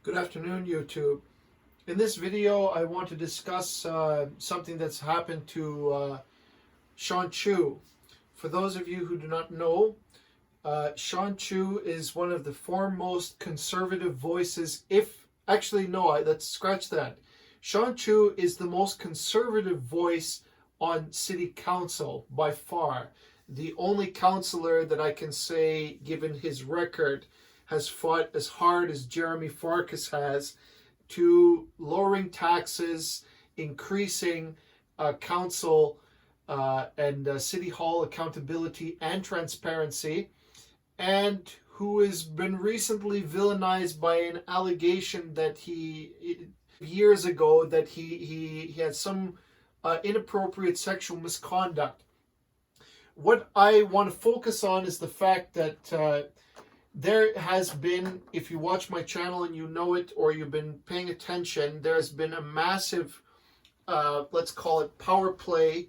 Good afternoon, YouTube. In this video, I want to discuss something that's happened to Sean Chu. For those of you who do not know, Sean Chu is one of the foremost conservative voices. Let's scratch that. Sean Chu is the most conservative voice on city council by far. The only councillor that I can say, given his record, has fought as hard as Jeremy Farkas has to lowering taxes, increasing council and city hall accountability and transparency, and who has been recently villainized by an allegation that years ago that he had some inappropriate sexual misconduct. What I want to focus on is the fact that there has been, if you watch my channel and you know it or you've been paying attention, there has been a massive, let's call it power play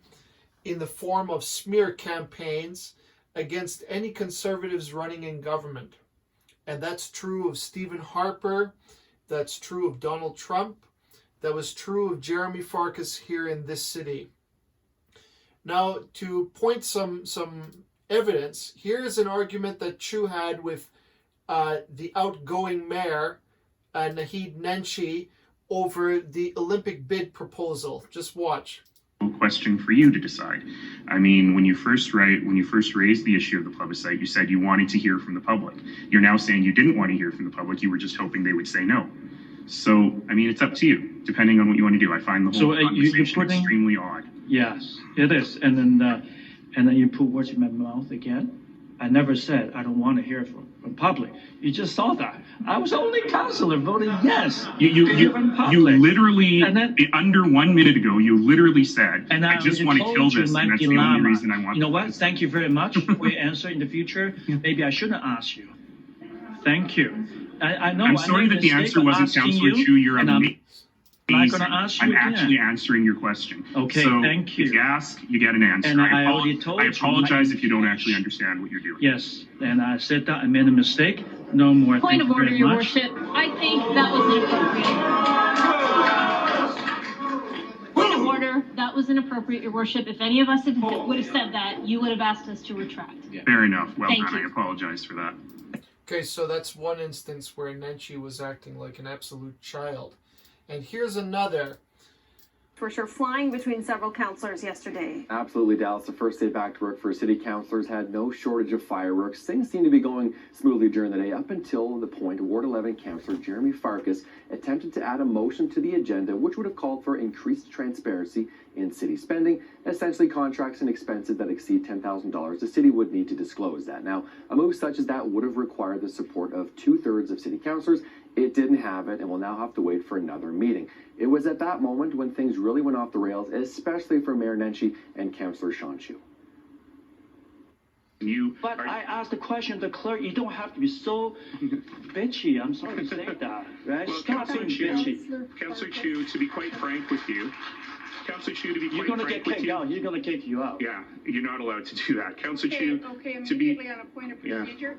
in the form of smear campaigns against any conservatives running in government. And that's true of Stephen Harper, that's true of Donald Trump, that was true of Jeremy Farkas here in this city. Now, to point some evidence, here's an argument that Chu had with the outgoing mayor, Naheed Nenshi, over the Olympic bid proposal. Just watch. Question for you to decide. I mean, when you first raised the issue of the plebiscite, you said you wanted to hear from the public. You're now saying you didn't want to hear from the public. You were just hoping they would say no. So, I mean, it's up to you, depending on what you want to do. I find the whole conversation extremely odd. Yes, it is. And then you put words in my mouth again. I never said I don't want to hear from public. You just saw that. I was the only councillor voting yes. You literally, under 1 minute ago, you literally said, I just want to kill this, and that's the only reason I want to. You know what? Thank you very much for your answer in the future. Maybe I shouldn't ask you. Thank you. I know. I'm sorry that the answer wasn't Councillor Chu. You're amazing. I'm not going to ask you I'm again. actually answering your question. Okay, so thank you. If you ask, you get an answer. And I already told you. I apologize if you don't actually understand what you're doing. Yes, and I said that I made a mistake. No more. Point of order, Your Worship. I think that was inappropriate. Point of order. That was inappropriate, Your Worship. If any of us would have said that, you would have asked us to retract. Yeah. Fair enough. Well Thank done. you. I apologize for that. Okay, so that's one instance where Nenshi was acting like an absolute child. And here's another. For sure, flying between several councillors yesterday. Absolutely, Dallas. The first day back to work for city councillors had no shortage of fireworks. Things seemed to be going smoothly during the day up until the point Ward 11 councillor Jeremy Farkas attempted to add a motion to the agenda which would have called for increased transparency in city spending, essentially contracts and expenses that exceed $10,000. The city would need to disclose that. Now, a move such as that would have required the support of 2/3 of city councillors. It didn't have it and will now have to wait for another meeting. It was at that moment when things really went off the rails, especially for Mayor Nenshi and Councillor Sean Chu. But I asked the question of the clerk. You don't have to be so bitchy. I'm sorry to say that. Right? Well, Stop being bitchy. Councillor Chu, to be quite frank with you, Councillor Chu, to be quite frank with you. You're going to get kicked out. You're going to kick you out. Yeah, you're not allowed to do that. Councillor Chu, Okay, to be... immediately on a point of procedure.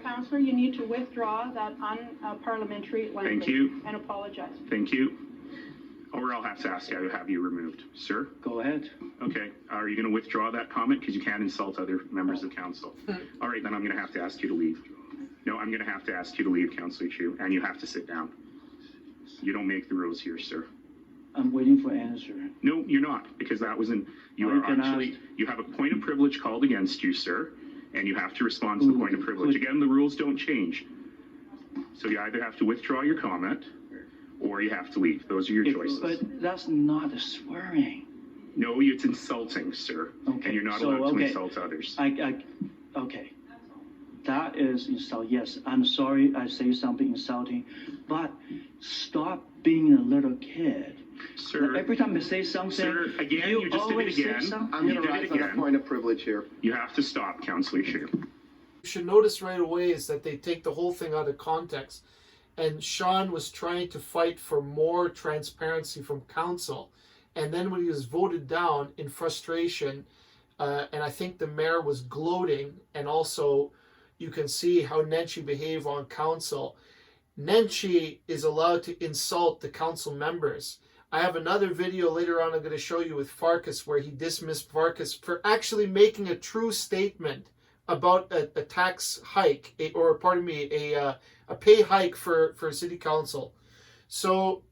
Councillor, you need to withdraw that unparliamentary language. Thank you. And apologize. Thank you. Or I'll have to ask you to have you removed. Sir? Go ahead. Okay. Are you going to withdraw that comment? Because you can't insult other members of council. All right, then I'm going to have to ask you to leave. No, I'm going to have to ask you to leave, Councillor Chu, and you have to sit down. You don't make the rules here, sir. I'm waiting for answer. No, you're not, because that wasn't... You have a point of privilege called against you, sir, and you have to respond to the point of privilege. Again, the rules don't change. So you either have to withdraw your comment, or you have to leave. Those are your choices. But that's not swearing. No, it's insulting, sir. Okay. And you're not allowed to insult others. Okay. That is insult. Yes, I'm sorry I say something insulting, but stop being a little kid. Sir, every time I say something, sir, again, you just did it again. I'm going to rise on a point of privilege here. You have to stop, Councillor Chu. You should notice right away is that they take the whole thing out of context. And Sean was trying to fight for more transparency from council. And then when he was voted down in frustration, and I think the mayor was gloating, and also you can see how Nenshi behaved on council. Nenshi is allowed to insult the council members. I have another video later on I'm going to show you with Farkas where he dismissed Farkas for actually making a true statement about a tax hike, or pardon me, a pay hike for city council. So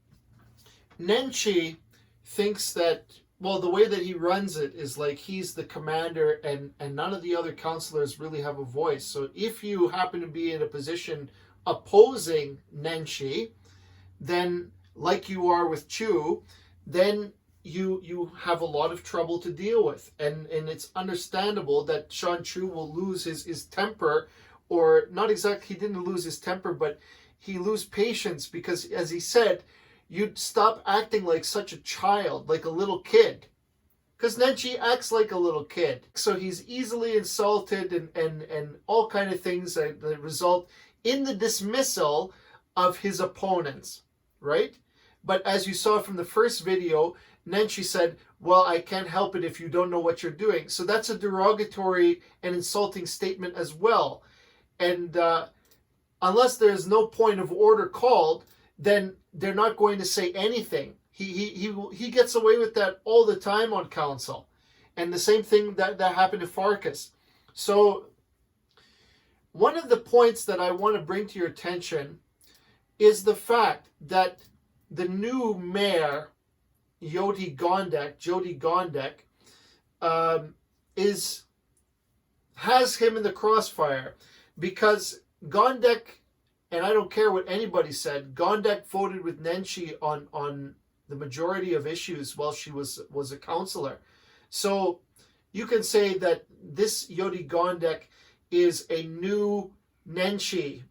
Nenshi thinks that, well, the way that he runs it is like he's the commander and none of the other councillors really have a voice. So if you happen to be in a position opposing Nenshi, then like you are with Chu, then you have a lot of trouble to deal with. And it's understandable that Sean Chu will lose his temper, or not exactly, he didn't lose his temper, but he lose patience because, as he said, you'd stop acting like such a child, like a little kid. Because Nenshi acts like a little kid. So he's easily insulted and all kind of things that result in the dismissal of his opponents, right? But as you saw from the first video, Nenshi said, well, I can't help it if you don't know what you're doing. So that's a derogatory and insulting statement as well. And unless there's no point of order called, then they're not going to say anything. He gets away with that all the time on council. And the same thing that happened to Farkas. So one of the points that I want to bring to your attention is the fact that the new mayor, Jyoti Gondek, has him in the crossfire, because Gondek, and I don't care what anybody said, Gondek voted with Nenshi on the majority of issues while she was a councillor. So you can say that this Jyoti Gondek is a new Nenshi,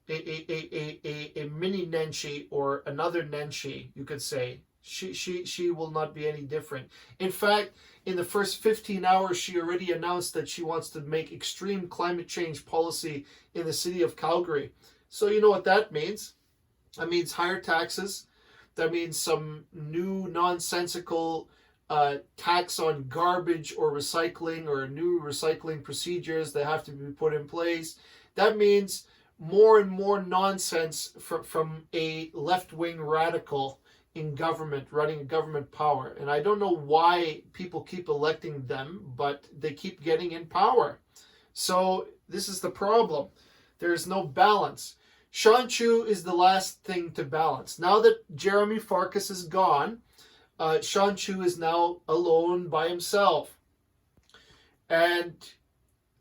a mini Nenshi, or another Nenshi, you could say. She will not be any different. In fact, in the first 15 hours, she already announced that she wants to make extreme climate change policy in the city of Calgary. So you know what that means. That means higher taxes. That means some new nonsensical tax on garbage or recycling, or new recycling procedures that have to be put in place. That means more and more nonsense from a left-wing radical in government, running government power. And I don't know why people keep electing them, but they keep getting in power. So this is the problem. There's no balance. Sean Chu is the last thing to balance. Now that Jeremy Farkas is gone, Sean Chu is now alone by himself. And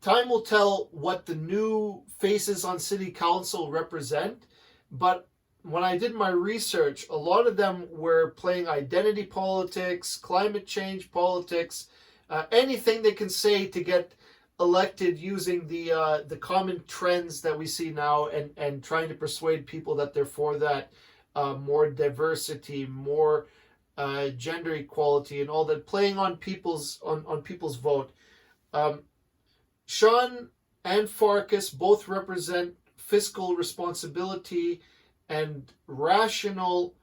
time will tell what the new faces on city council represent. But when I did my research, a lot of them were playing identity politics, climate change politics, anything they can say to get elected using the common trends that we see now, and trying to persuade people that they're for that, more diversity, more gender equality, and all that, playing on people's vote. Sean and Farkas both represent fiscal responsibility and rational,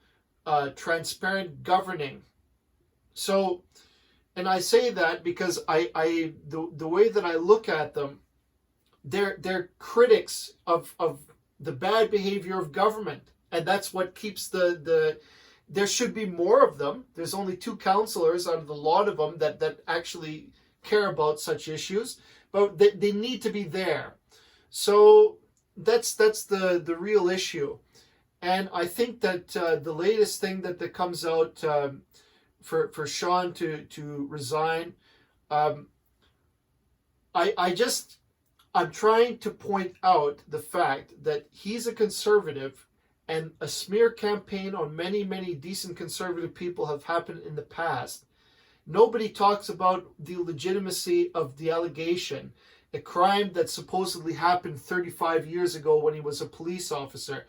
transparent governing. So, and I say that because the way that I look at them, they're critics of the bad behavior of government, and that's what keeps there should be more of them. There's only 2 councillors out of the lot of them that actually care about such issues, but they need to be there. So that's the real issue. And I think that the latest thing that comes out for Sean to resign, I'm trying to point out the fact that he's a conservative, and a smear campaign on many, many decent conservative people have happened in the past. Nobody talks about the legitimacy of the allegation, a crime that supposedly happened 35 years ago when he was a police officer,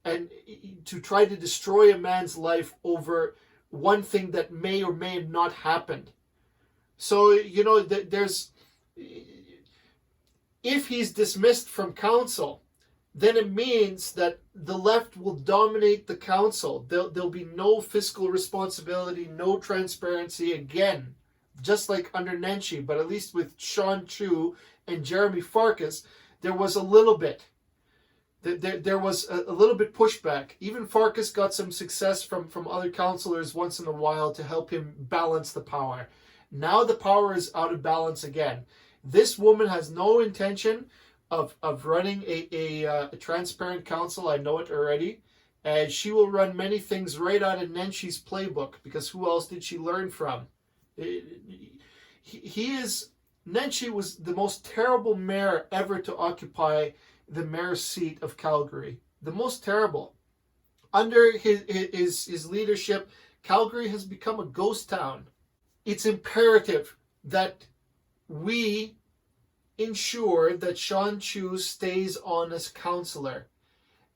and to try to destroy a man's life over one thing that may or may have not happened. So, you know, if he's dismissed from council, then it means that the left will dominate the council. There'll be no fiscal responsibility, no transparency again, just like under Nenshi. But at least with Sean Chu and Jeremy Farkas, there was a little bit. there was a little bit pushback. Even Farkas got some success from other councillors once in a while to help him balance the power. Now the power is out of balance again. This woman has no intention of running a transparent council. I know it already. And she will run many things right out of Nenshi's playbook, because who else did she learn from? Nenshi was the most terrible mayor ever to occupy the mayor's seat of Calgary. The most terrible. Under his leadership, Calgary has become a ghost town. It's imperative that we ensure that Sean Chu stays on as councillor.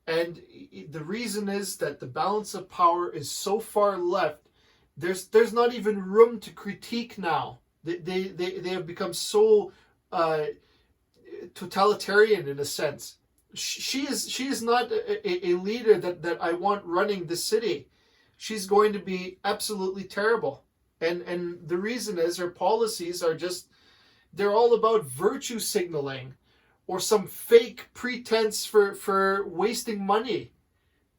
And the reason is that the balance of power is so far left, there's not even room to critique now. They have become so totalitarian in a sense. She is not a leader that I want running the city. She's going to be absolutely terrible. And the reason is her policies are just, they're all about virtue signaling or some fake pretense for wasting money.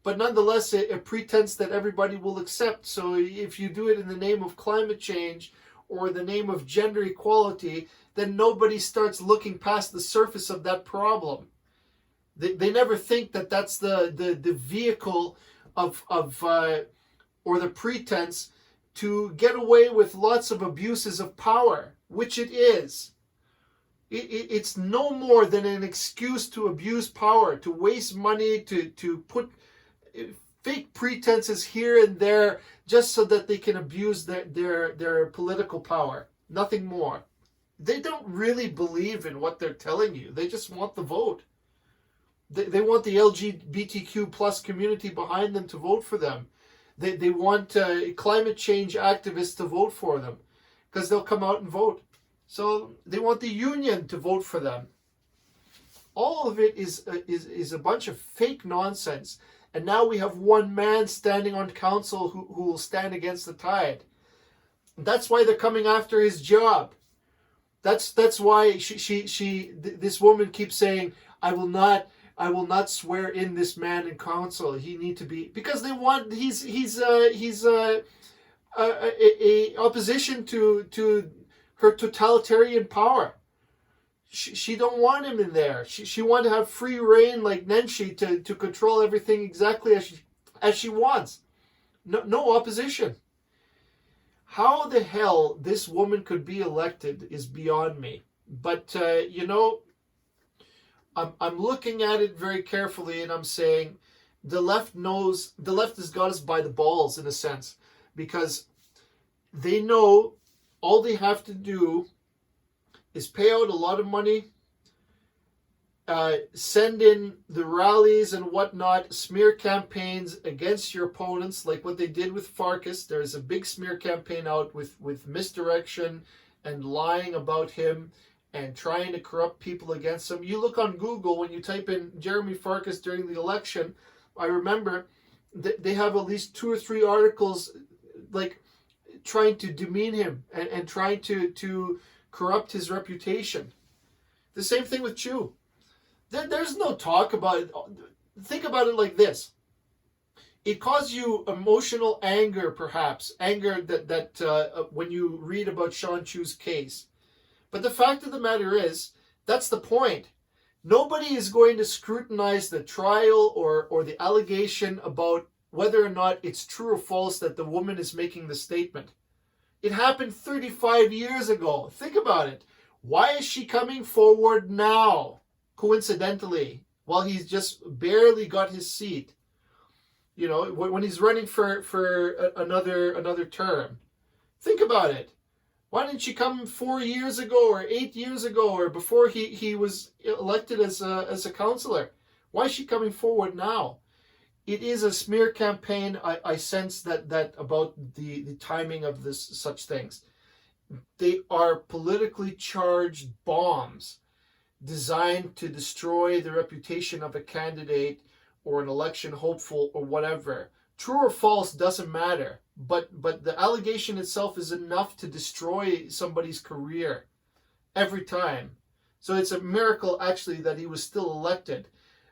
But nonetheless, a pretense that everybody will accept. So if you do it in the name of climate change or the name of gender equality, then nobody starts looking past the surface of that problem. They never think that that's the vehicle of or the pretense to get away with lots of abuses of power, which it is. It's no more than an excuse to abuse power, to waste money, to put fake pretenses here and there just so that they can abuse their political power. Nothing more. They don't really believe in what they're telling you. They just want the vote. They want the LGBTQ plus community behind them to vote for them. They want climate change activists to vote for them because they'll come out and vote. So they want the union to vote for them. All of it is a bunch of fake nonsense. And now we have one man standing on council who will stand against the tide. That's why they're coming after his job. That's why this woman keeps saying, I will not swear in this man in council. He need to be, because they want he's a opposition to her totalitarian power. She don't want him in there. She want to have free reign like Nenshi to control everything exactly as she wants. No opposition. How the hell this woman could be elected is beyond me. But I'm looking at it very carefully, and I'm saying the left has got us by the balls in a sense, because they know all they have to do is pay out a lot of money, send in the rallies and whatnot, smear campaigns against your opponents, like what they did with Farkas. There's a big smear campaign out with misdirection and lying about him and trying to corrupt people against him. You look on Google, when you type in Jeremy Farkas during the election, I remember they have at least 2 or 3 articles like trying to demean him and trying to corrupt his reputation. The same thing with Chu. There's no talk about it. Think about it like this. It caused you emotional anger, perhaps. Anger that when you read about Sean Chu's case. But the fact of the matter is, that's the point. Nobody is going to scrutinize the trial or the allegation about whether or not it's true or false that the woman is making the statement. It happened 35 years ago. Think about it. Why is she coming forward now, coincidentally, while he's just barely got his seat? You know, when he's running for another term. Think about it. Why didn't she come 4 years ago or 8 years ago or before he was elected as a councillor? Why is she coming forward now? It is a smear campaign. I sense that about the timing of such things. They are politically charged bombs designed to destroy the reputation of a candidate or an election hopeful or whatever. True or false doesn't matter, but the allegation itself is enough to destroy somebody's career every time. So it's a miracle actually that he was still elected.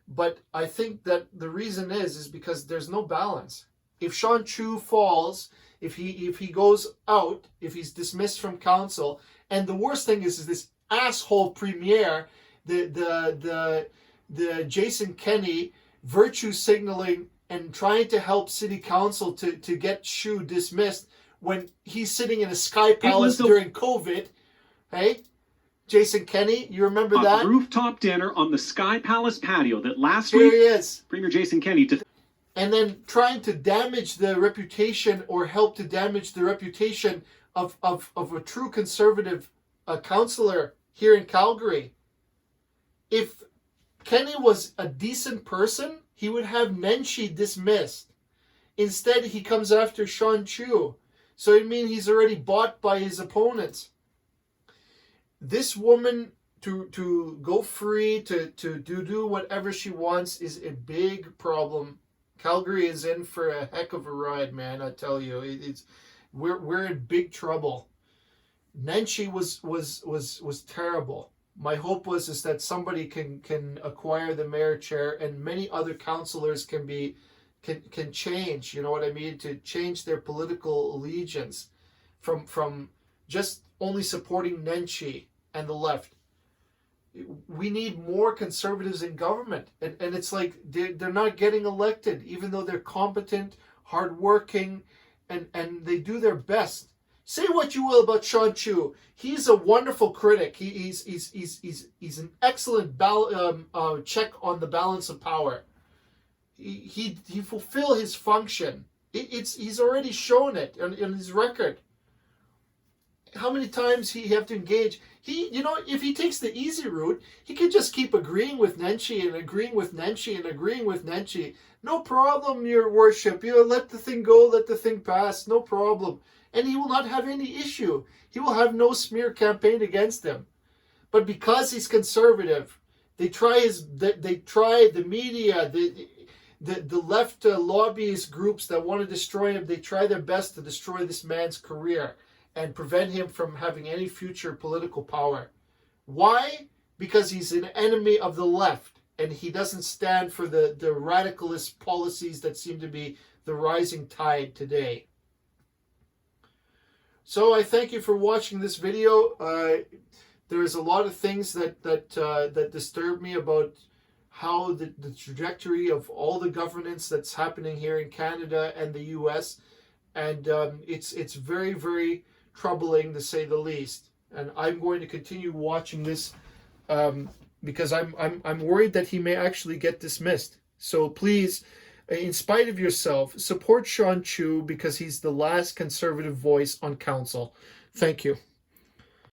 But I think that the reason is because there's no balance. If Sean Chu falls, if he goes out, if he's dismissed from council, and the worst thing is this asshole premier, the Jason Kenney, virtue signaling and trying to help city council to get Chu dismissed when he's sitting in a Sky Palace during COVID. Hey, Jason Kenney, you remember that? A rooftop dinner on the Sky Palace patio that last Here week, he is. Premier Jason Kenney and then trying to damage the reputation or help to damage the reputation of a true conservative councillor here in Calgary. If Kenny was a decent person, he would have Nenshi dismissed. Instead, he comes after Sean Chu. So I mean, he's already bought by his opponents. This woman to go free, to do whatever she wants is a big problem. Calgary is in for a heck of a ride, man. I tell you, we're in big trouble. Nenshi was terrible. My hope is that somebody can acquire the mayor chair, and many other councillors can change. You know what I mean? To change their political allegiance from just only supporting Nenshi and the left. We need more conservatives in government, and it's like they're not getting elected, even though they're competent, hardworking, and they do their best. Say what you will about Sean Chu, he's a wonderful critic. He's an excellent check on the balance of power. He fulfill his function. He's already shown it in his record. How many times he have to engage? If he takes the easy route, he could just keep agreeing with Nenshi and agreeing with Nenshi and agreeing with Nenshi. No problem, your worship. Let the thing go, let the thing pass. No problem. And he will not have any issue. He will have no smear campaign against him. But because he's conservative, they try the media, the left lobbyist groups that want to destroy him. They try their best to destroy this man's career and prevent him from having any future political power. Why? Because he's an enemy of the left, and he doesn't stand for the radicalist policies that seem to be the rising tide today. So I thank you for watching this video. There's a lot of things that disturb me about how the trajectory of all the governance that's happening here in Canada and the U.S. And it's very, very troubling, to say the least. And I'm going to continue watching this because I'm worried that he may actually get dismissed. So please, in spite of yourself, support Sean Chu because he's the last conservative voice on council. Thank you.